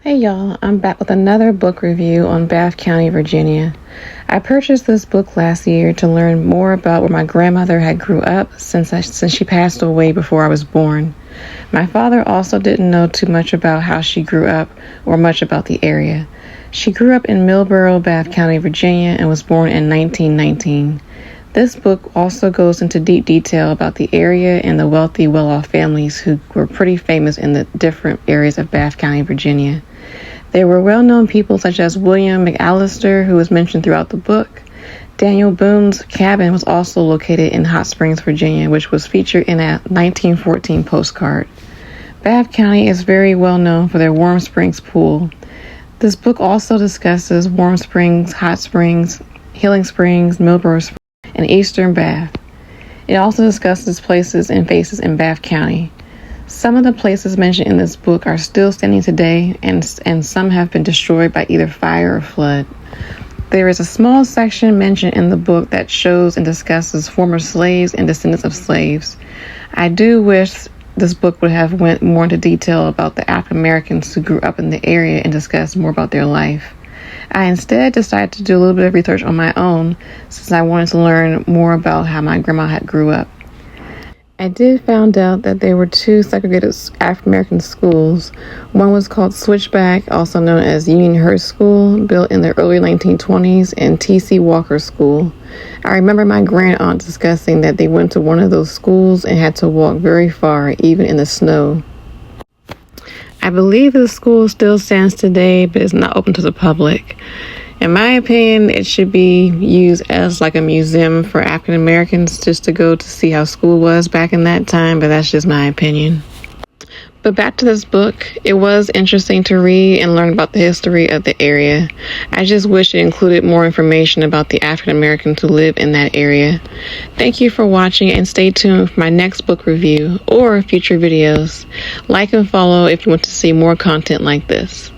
Hey y'all, I'm back with another book review on Bath County, Virginia. I purchased this book last year to learn more about where my grandmother had grew up since she passed away before I was born. My father also didn't know too much about how she grew up or much about the area. She grew up in Millboro, Bath County, Virginia, and was born in 1919. This book also goes into deep detail about the area and the wealthy, well-off families who were pretty famous in the different areas of Bath County, Virginia. There were well-known people such as William McAllister, who was mentioned throughout the book. Daniel Boone's cabin was also located in Hot Springs, Virginia, which was featured in a 1914 postcard. Bath County is very well known for their Warm Springs pool. This book also discusses Warm Springs, Hot Springs, Healing Springs, Millboro Springs, and Eastern Bath. It also discusses places and faces in Bath County. Some of the places mentioned in this book are still standing today, and some have been destroyed by either fire or flood. There is a small section mentioned in the book that shows and discusses former slaves and descendants of slaves. I do wish this book would have went more into detail about the African Americans who grew up in the area and discussed more about their life. I instead decided to do a little bit of research on my own since I wanted to learn more about how my grandma had grew up. I did find out that there were two segregated African-American schools. One was called Switchback, also known as Unionhurst School, built in the early 1920s, and T.C. Walker School. I remember my grandaunt discussing that they went to one of those schools and had to walk very far, even in the snow. I believe the school still stands today, but is not open to the public. In my opinion, it should be used as like a museum for African Americans just to go to see how school was back in that time, but that's just my opinion. But back to this book, it was interesting to read and learn about the history of the area. I just wish it included more information about the African Americans who live in that area. Thank you for watching and stay tuned for my next book review or future videos. Like and follow if you want to see more content like this.